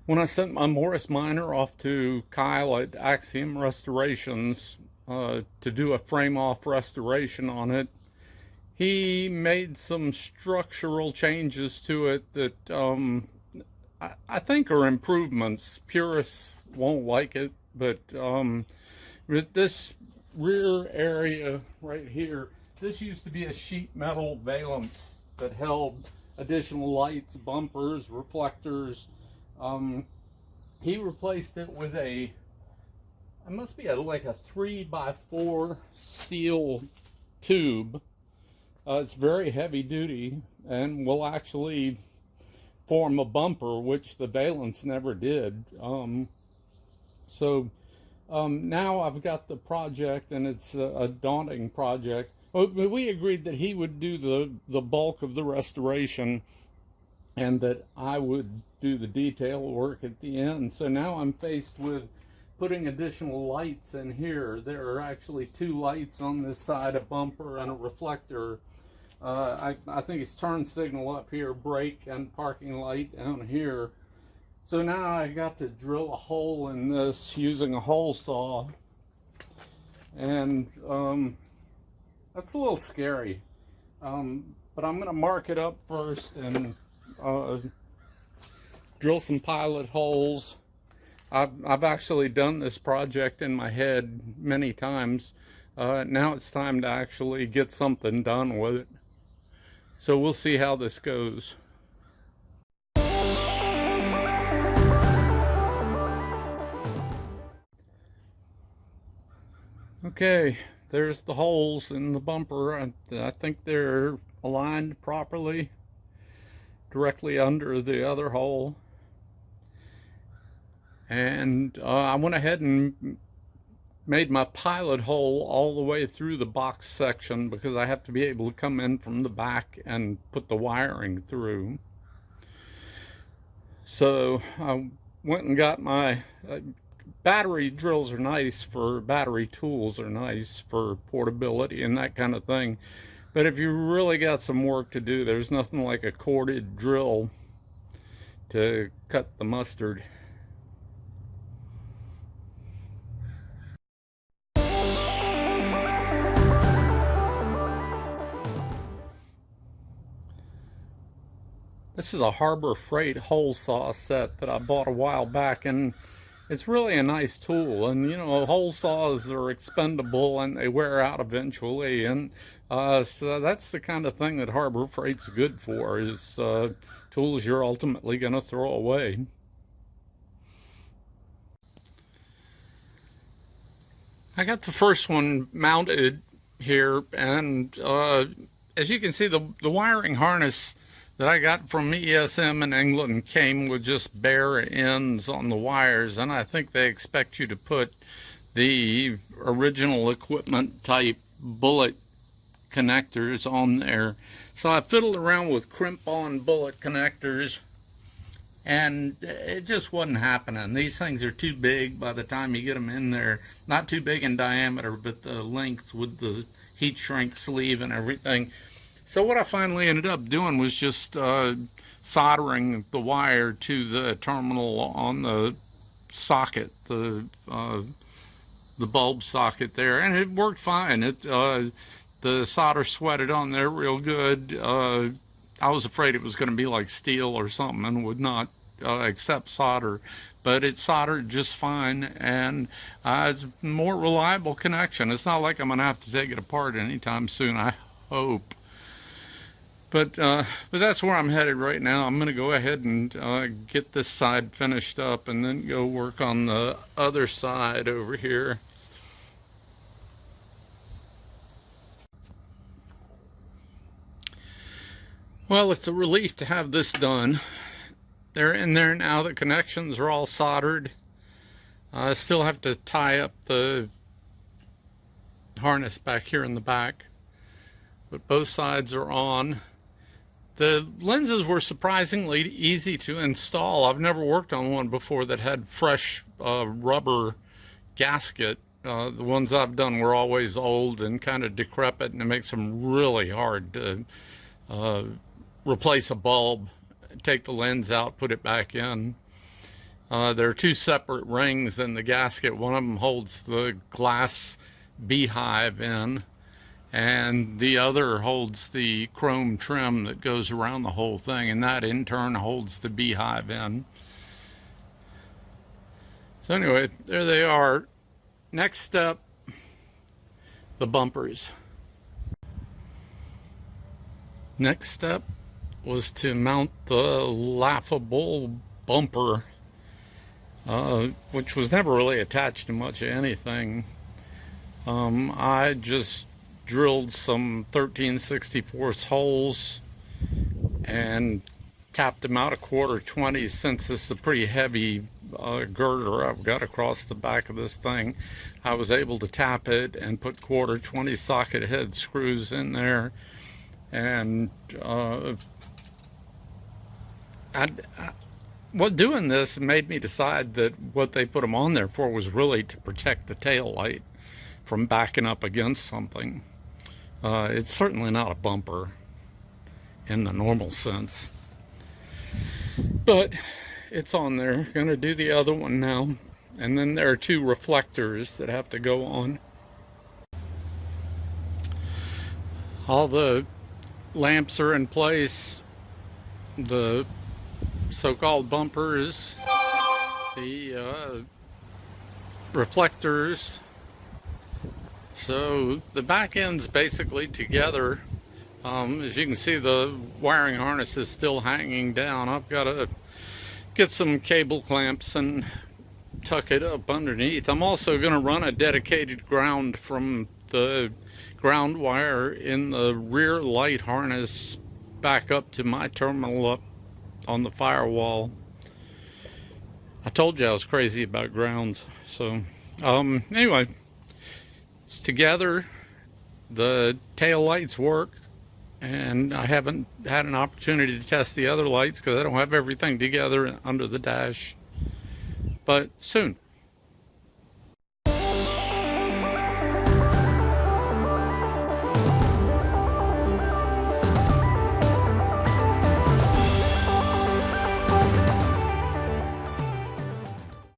When I sent my Morris Minor off to Kyle at Axiom Restorations to do a frame-off restoration on it, he made some structural changes to it that I think are improvements. Purists won't like it, but with this rear area right here, this used to be a sheet metal valance that held additional lights, bumpers, reflectors. He replaced it with it must be like a 3x4 steel tube. It's very heavy duty and will actually form a bumper, which the valance never did. Now I've got the project, and it's a daunting project. We agreed that he would do the bulk of the restoration and that I would do the detail work at the end. So now I'm faced with putting additional lights in here. There are actually 2 lights on this side, a bumper and a reflector. I think it's turn signal up here, brake and parking light down here. So now I got to drill a hole in this using a hole saw, and that's a little scary. But I'm going to mark it up first and drill some pilot holes. I've actually done this project in my head many times. Now it's time to actually get something done with it. So we'll see how this goes. Okay, there's the holes in the bumper. I think they're aligned properly, directly under the other hole. And I went ahead and made my pilot hole all the way through the box section because I have to be able to come in from the back and put the wiring through. So I went and got my battery drills are nice for battery tools, are nice for portability and that kind of thing. But if you really got some work to do, there's nothing like a corded drill to cut the mustard. This is a Harbor Freight hole saw set that I bought a while back, and it's really a nice tool. And you know, hole saws are expendable and they wear out eventually, and so that's the kind of thing that Harbor Freight's good for, is tools you're ultimately going to throw away. I got the first one mounted here, and as you can see, the wiring harness that I got from ESM in England came with just bare ends on the wires, and I think they expect you to put the original equipment type bullet connectors on there. So I fiddled around with crimp-on bullet connectors, and it just wasn't happening. These things are too big by the time you get them in there. Not too big in diameter, but the length with the heat shrink sleeve and everything. So what I finally ended up doing was just soldering the wire to the terminal on the socket, the bulb socket there, and it worked fine. The solder sweated on there real good. I was afraid it was going to be like steel or something and would not accept solder, but it soldered just fine, and it's a more reliable connection. It's not like I'm going to have to take it apart anytime soon, I hope. But that's where I'm headed right now. I'm going to go ahead and get this side finished up and then go work on the other side over here. Well, it's a relief to have this done. They're in there now. The connections are all soldered. I still have to tie up the harness back here in the back, but both sides are on. The lenses were surprisingly easy to install. I've never worked on one before that had fresh rubber gasket. The ones I've done were always old and kind of decrepit, and it makes them really hard to replace a bulb, take the lens out, put it back in. There are two separate rings in the gasket. One of them holds the glass beehive in, and the other holds the chrome trim that goes around the whole thing, and that in turn holds the beehive in. So anyway, there they are. Next step, the bumpers. Next step was to mount the laughable bumper, which was never really attached to much of anything. I just drilled some 13/64 holes and tapped them out a 1/4 since this is a pretty heavy girder I've got across the back of this thing. I was able to tap it and put 1/4 socket head screws in there, and doing this made me decide that what they put them on there for was really to protect the tail light from backing up against something. It's certainly not a bumper in the normal sense, but it's on there. Gonna do the other one now, and then there are two reflectors that have to go on. All the lamps are in place, the so-called bumpers, the reflectors. So the back end's basically together. As you can see, the wiring harness is still hanging down. I've got to get some cable clamps and tuck it up underneath. I'm also going to run a dedicated ground from the ground wire in the rear light harness back up to my terminal up on the firewall. I told you I was crazy about grounds. So anyway, it's together. The tail lights work, and I haven't had an opportunity to test the other lights because I don't have everything together under the dash, but soon.